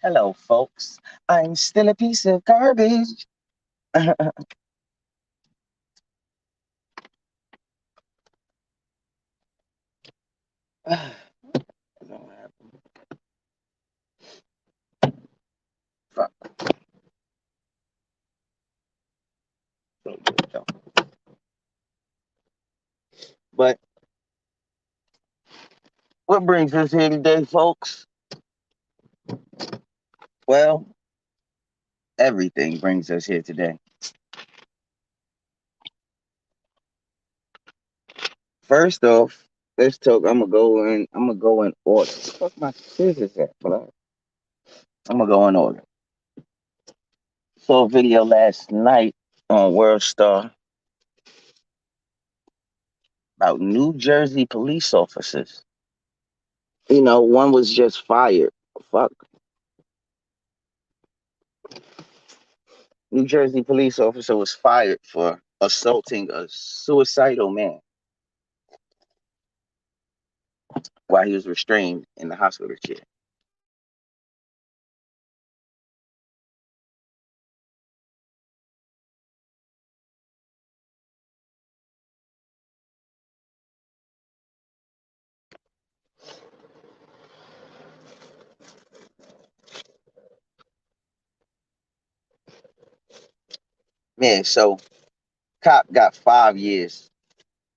Hello, folks. I'm still a piece of garbage. Fuck. But what brings us here today, folks? Well, everything brings us here today. First off, let's talk. I'm gonna go in. I'm gonna go in order. Where the fuck my scissors at, bro? I'm gonna go in order. Saw a video last night on World Star about New Jersey police officers. One was just fired. Fuck. New Jersey police officer was fired for assaulting a suicidal man while he was restrained in the hospital chair. Man, so cop got 5 years,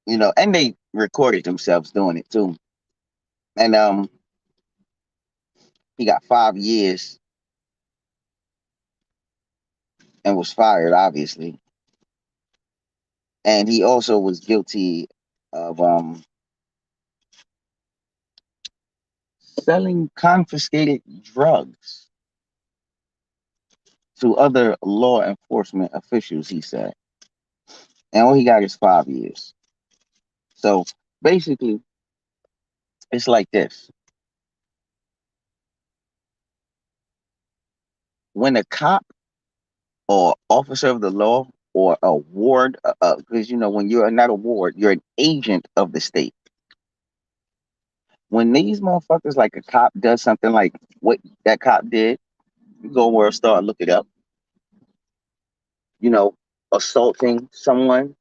and they recorded themselves doing it too. And he got 5 years and was fired, obviously. And he also was guilty of selling confiscated drugs to other law enforcement officials, he said. And all he got is 5 years. So basically, it's like this. When a cop or officer of the law or a ward, because when you're not a ward, you're an agent of the state. When these motherfuckers, like a cop, does something like what that cop did, you go where start look it up. You know, assaulting someone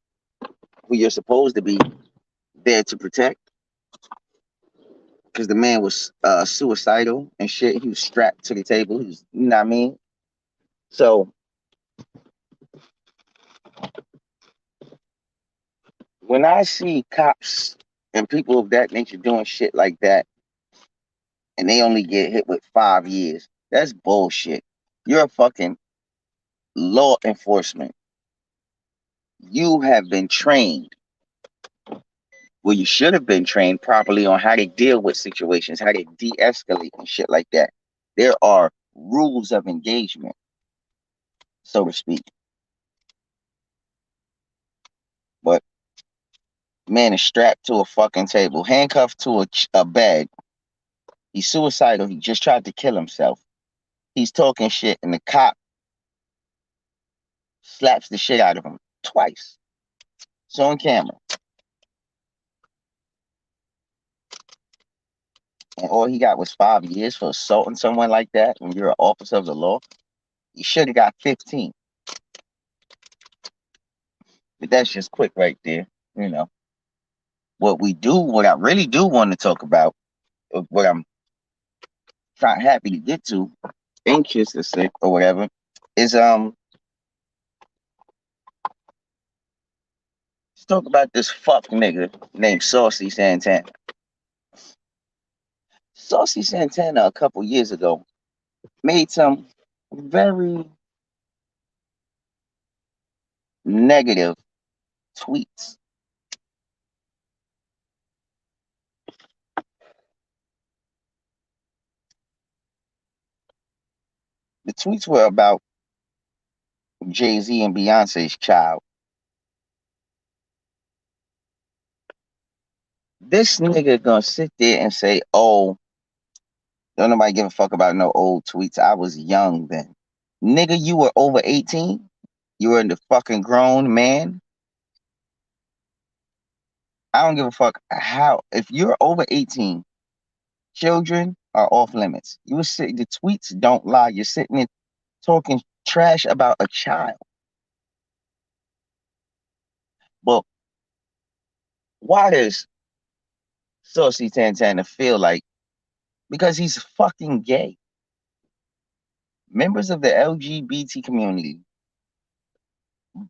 who you're supposed to be there to protect, because the man was suicidal and shit. He was strapped to the table. He was, you know what I mean. So when I see cops and people of that nature doing shit like that, and they only get hit with 5 years. That's bullshit. You're a fucking law enforcement. You have been trained. Well, you should have been trained properly on how to deal with situations, how to de escalate and shit like that. There are rules of engagement, so to speak. But man is strapped to a fucking table, handcuffed to a bed. He's suicidal. He just tried to kill himself. He's talking shit, and the cop slaps the shit out of him twice. It's on camera. And all he got was 5 years for assaulting someone like that when you're an officer of the law. You should have got 15. But that's just quick right there. You know. What I really do want to talk about, what I'm trying happy to get to, anxious to say or whatever, is let's talk about this fuck nigga named Saucy Santana. Saucy Santana a couple years ago made some very negative tweets. The tweets were about Jay-Z and Beyonce's child. This nigga gonna sit there and say, "Oh, don't nobody give a fuck about no old tweets. I was young then." Nigga, you were over 18. You were the fucking grown man. I don't give a fuck how. If you're over 18, children are off limits. You were sitting, the tweets don't lie. You're sitting there talking trash about a child. Well, why does Saucy Santana feel like, because he's fucking gay? Members of the LGBT community,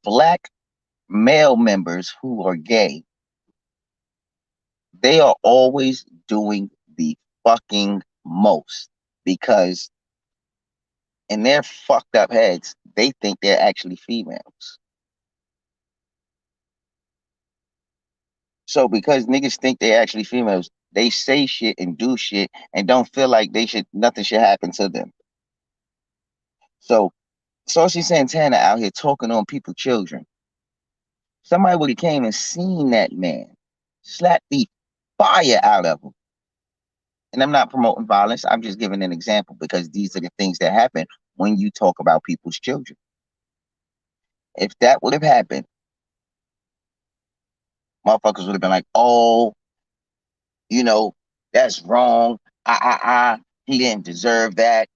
black male members who are gay, they are always doing the fucking most because in their fucked up heads, they think they're actually females. So because niggas think they're actually females, they say shit and do shit and don't feel like nothing should happen to them. So Saucy Santana out here talking on people's children. Somebody would have came and seen that man, slap the fire out of him. And I'm not promoting violence. I'm just giving an example because these are the things that happen when you talk about people's children. If that would have happened, motherfuckers would have been like, oh, you know, that's wrong. He didn't deserve that.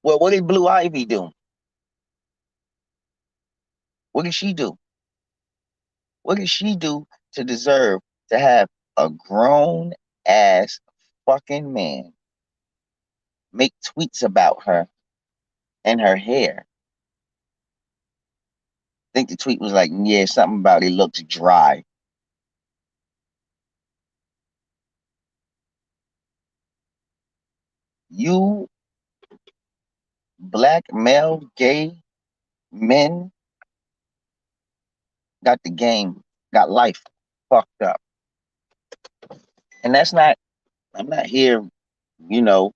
Well, what did Blue Ivy do? What did she do? What did she do to deserve to have a grown ass fucking man make tweets about her and her hair? I think the tweet was like, yeah, something about it looks dry. You black male gay men got the game, got life fucked up. And that's not, I'm not here, you know,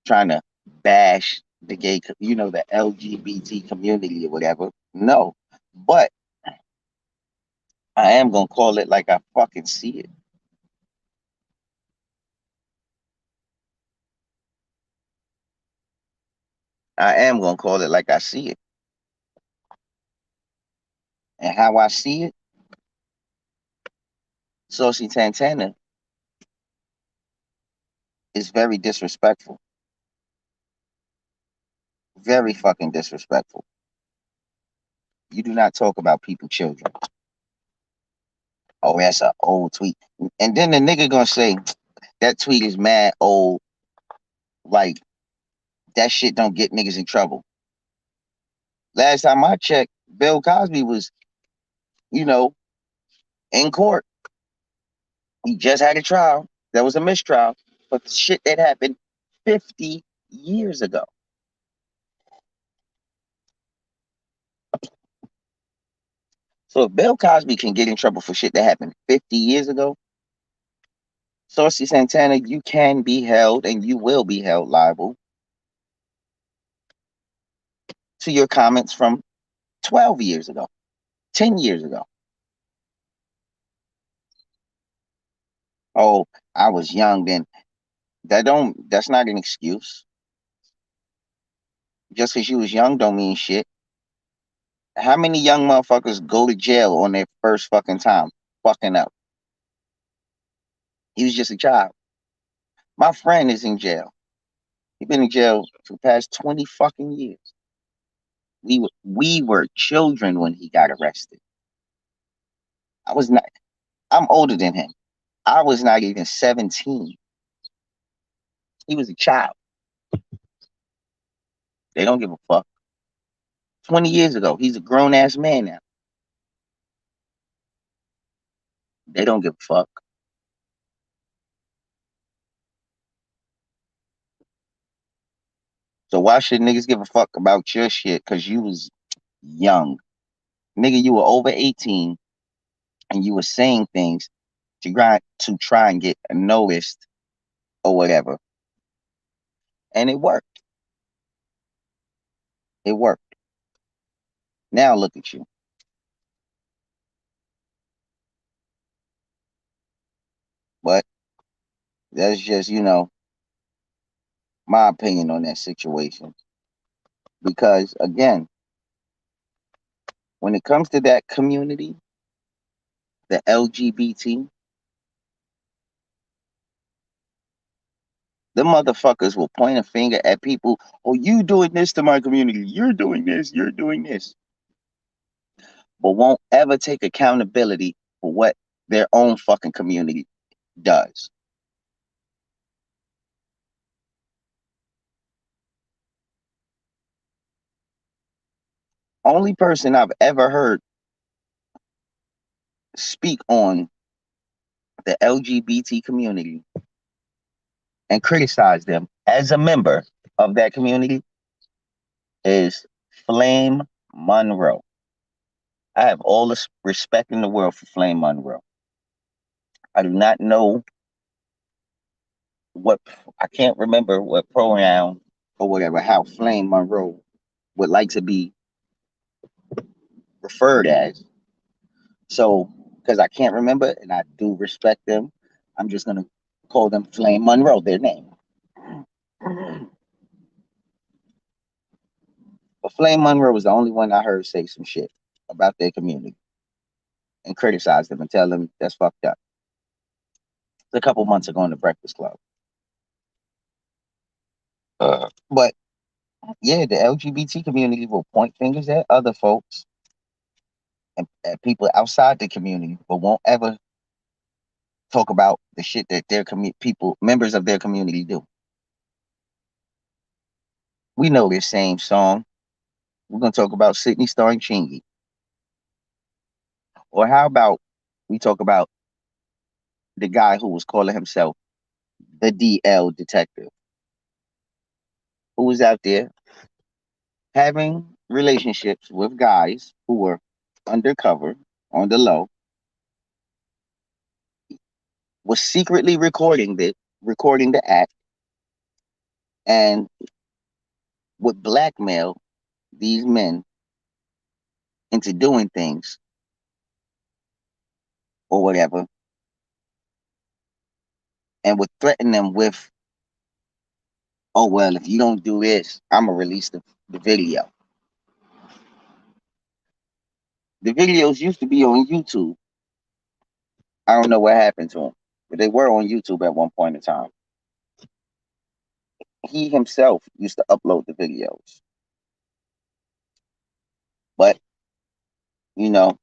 trying to bash the gay, the LGBT community or whatever. No. But I am going to call it like I fucking see it. I am going to call it like I see it. And how I see it, Saucy Santana is very disrespectful. Very fucking disrespectful. You do not talk about people, children. Oh, that's an old tweet. And then the nigga gonna say that tweet is mad old. Like that shit don't get niggas in trouble. Last time I checked, Bill Cosby was, you know, in court. He just had a trial. There was a mistrial, but the shit that happened 50 years ago. So if Bill Cosby can get in trouble for shit that happened 50 years ago, Saucy Santana, you can be held and you will be held liable to your comments from 12 years ago, 10 years ago. Oh, I was young then. That's not an excuse. Just because you was young don't mean shit. How many young motherfuckers go to jail on their first fucking time fucking up? He was just a child. My friend is in jail. He's been in jail for the past 20 fucking years. We were children when he got arrested. I was not I'm older than him. I was not even 17. He was a child. They don't give a fuck. 20 years ago, he's a grown ass man now. They don't give a fuck. So why should niggas give a fuck about your shit? Cause you was young. Nigga, you were over 18 and you were saying things to try and get noticed or whatever. And it worked. It worked. Now look at you. But that's just, my opinion on that situation. Because again, when it comes to that community, the LGBT, The motherfuckers will point a finger at people. Oh, you doing this to my community. You're doing this. You're doing this. But won't ever take accountability for what their own fucking community does. Only person I've ever heard speak on the LGBT community and criticize them as a member of that community is Flame Monroe. I have all the respect in the world for Flame Monroe. I do not know what, I can't remember what pronoun or whatever, how Flame Monroe would like to be referred as. So, because I can't remember and I do respect them, I'm just going to call them Flame Monroe, their name. But Flame Monroe was the only one I heard say some shit about their community and criticize them and tell them that's fucked up. It's a couple months ago in the Breakfast Club. But yeah, the LGBT community will point fingers at other folks and at people outside the community, but won't ever talk about the shit that their people, members of their community do. We know this same song. We're gonna talk about Sydney starring Chingy. Or how about we talk about the guy who was calling himself the DL detective, who was out there having relationships with guys who were undercover on the low, was secretly recording the act, and would blackmail these men into doing things or whatever, and would threaten them with, "Oh well, if you don't do this, I'm gonna release the video." The videos used to be on YouTube. I don't know what happened to them, but they were on YouTube at one point in time. He himself used to upload the videos, but you know,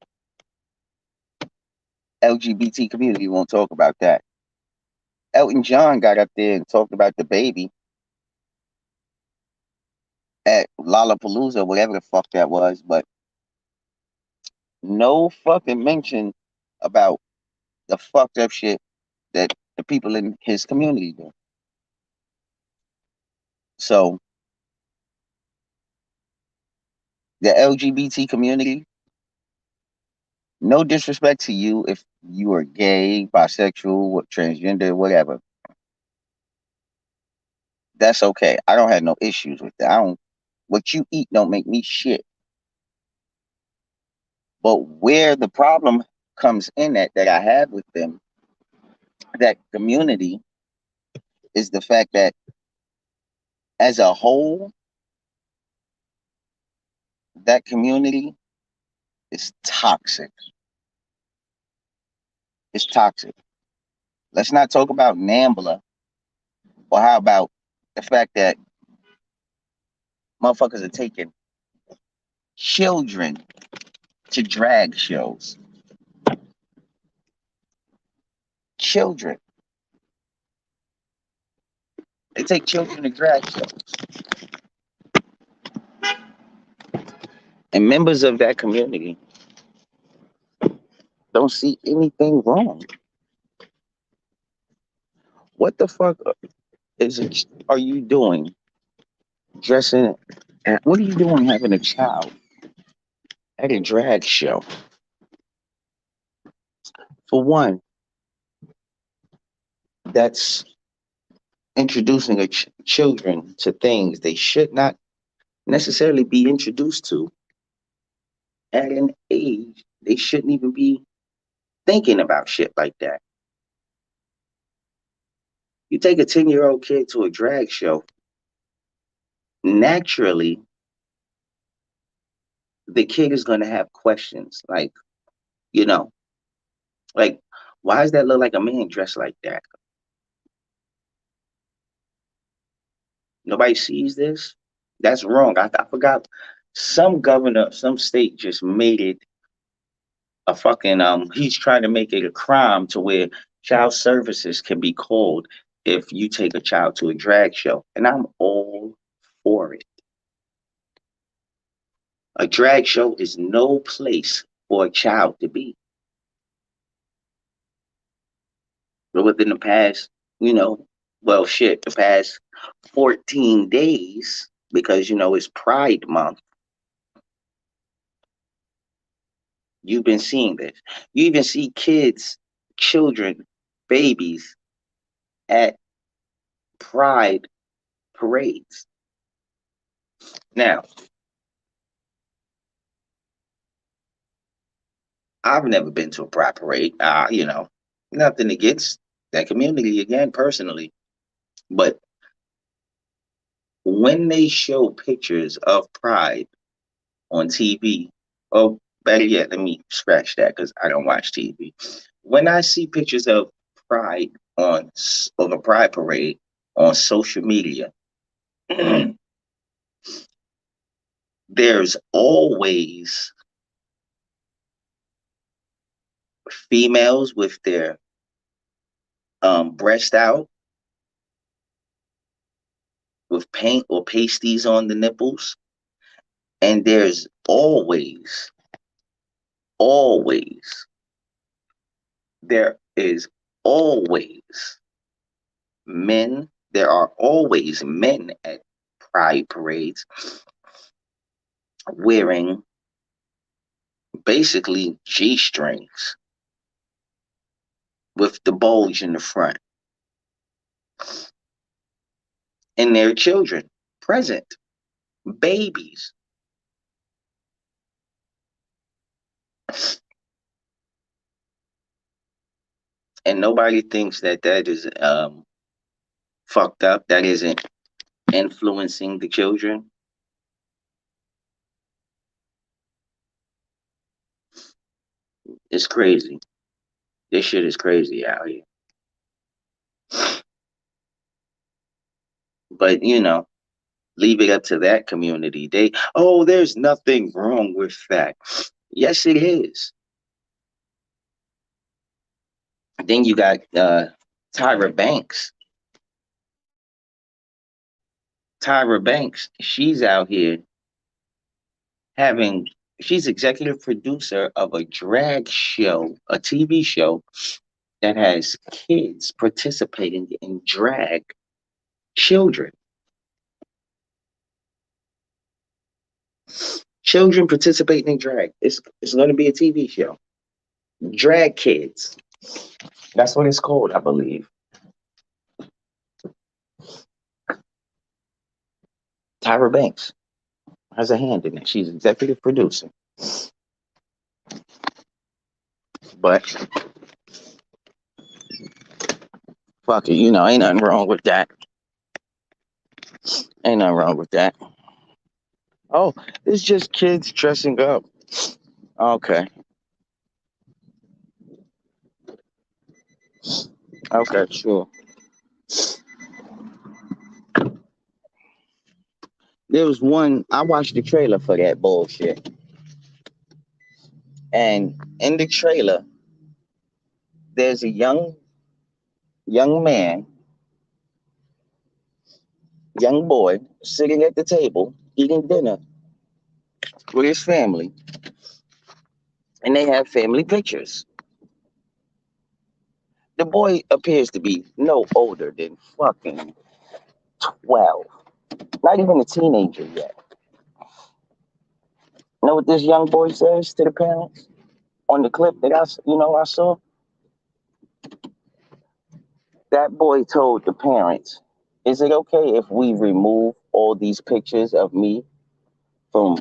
LGBT community won't talk about that. Elton John got up there and talked about the baby at Lollapalooza, whatever the fuck that was, but no fucking mention about the fucked up shit that the people in his community do. So the LGBT community, no disrespect to you if you are gay, bisexual, transgender, whatever. That's okay. I don't have no issues with that. I don't. What you eat don't make me shit. But where the problem comes in at that I have with them, that community, is the fact that as a whole, that community is toxic. It's toxic. Let's not talk about Nambla, or how about the fact that motherfuckers are taking children to drag shows. Children. They take children to drag shows. And members of that community don't see anything wrong. What the fuck are you doing dressing? What are you doing having a child at a drag show? For one, that's introducing children to things they should not necessarily be introduced to at an age they shouldn't even be thinking about shit like that. You take a 10-year-old kid to a drag show, naturally, the kid is going to have questions like, you know, like, why does that look like a man dressed like that? Nobody sees this. That's wrong. I forgot. Some governor, some state just made it a fucking he's trying to make it a crime to where child services can be called if you take a child to a drag show. And I'm all for it. A drag show is no place for a child to be. But within the past, you know, well shit, the past 14 days, because it's Pride Month, you've been seeing this. You even see kids, children, babies at Pride parades. Now, I've never been to a Pride parade. Nothing against that community again, personally. But when they show pictures of Pride on TV, oh, better yet, let me scratch that because I don't watch TV. When I see pictures of Pride of a Pride parade on social media, there's always females with their breast out, with paint or pasties on the nipples, and there's always, there is always there are always men at pride parades wearing basically G strings with the bulge in the front, and their children present, babies. And nobody thinks that is fucked up, that isn't influencing the children. It's crazy. This shit is crazy out here. But leave it up to that community. There's nothing wrong with that. Yes, it is. Then you got Tyra Banks. Tyra Banks, she's out here having, she's executive producer of a drag show, a TV show that has kids participating in drag, children. Children participating in drag. It's going to be a TV show. Drag kids. That's what it's called, I believe. Tyra Banks has a hand in it. She's executive producer. But fuck it, ain't nothing wrong with that. Ain't nothing wrong with that. Oh, it's just kids dressing up. Okay. Okay, sure. There was one, I watched the trailer for that bullshit. And in the trailer, there's a young man, young boy, sitting at the table eating dinner with his family. And they have family pictures. The boy appears to be no older than fucking 12. Not even a teenager yet. You know what this young boy says to the parents on the clip that I saw? That boy told the parents, "Is it okay if we remove all these pictures of me from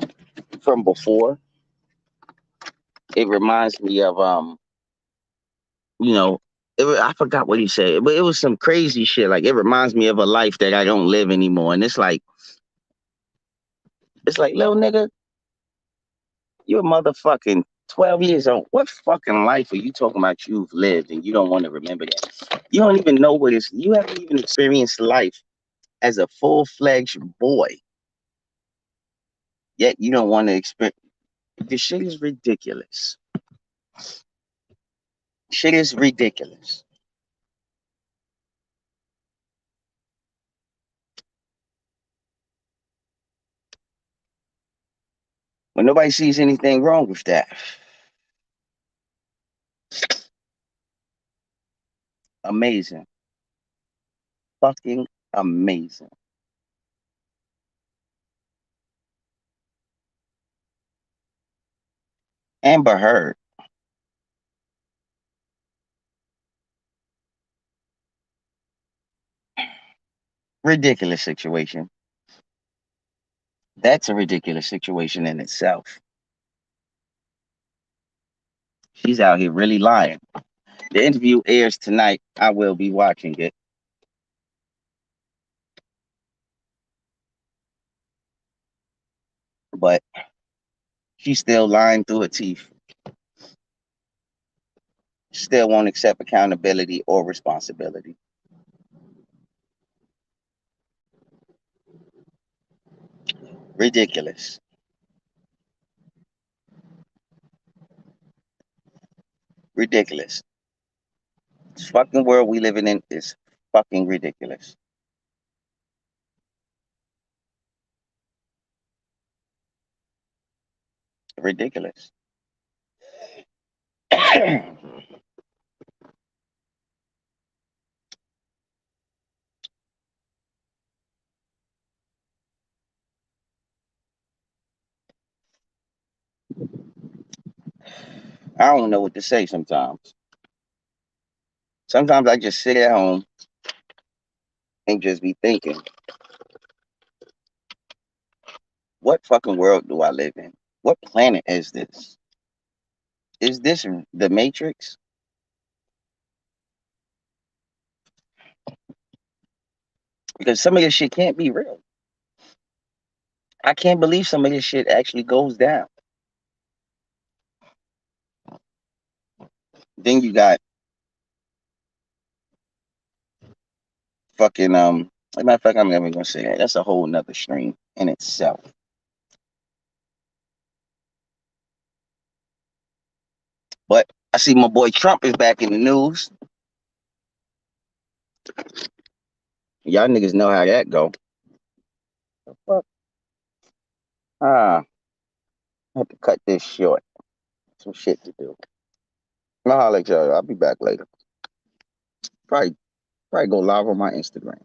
before? It reminds me of you know, I forgot what he said, but it was some crazy shit. Like, it reminds me of a life that I don't live anymore." And it's like, little nigga, you're a motherfucking 12 years old. What fucking life are you talking about you've lived and you don't want to remember that? You don't even know you haven't even experienced life as a full-fledged boy, yet you don't want to experience. This shit is ridiculous. Shit is ridiculous. When nobody sees anything wrong with that. Amazing. Fucking amazing. Amber Heard. Ridiculous situation. That's a ridiculous situation in itself. She's out here really lying. The interview airs tonight. I will be watching it. But she's still lying through her teeth. Still won't accept accountability or responsibility. Ridiculous. Ridiculous. This fucking world we living in is fucking ridiculous. Ridiculous. I don't know what to say sometimes. Sometimes I just sit at home and just be thinking, what fucking world do I live in? What planet is this? Is this the Matrix? Because some of this shit can't be real. I can't believe some of this shit actually goes down. Then you got fucking as a matter of fact, I'm never gonna say that. That's a whole nother stream in itself. But I see my boy Trump is back in the news. Y'all niggas know how that go. The fuck? Ah, I have to cut this short. Some shit to do. I'll holler at y'all. I'll be back later. Probably go live on my Instagram.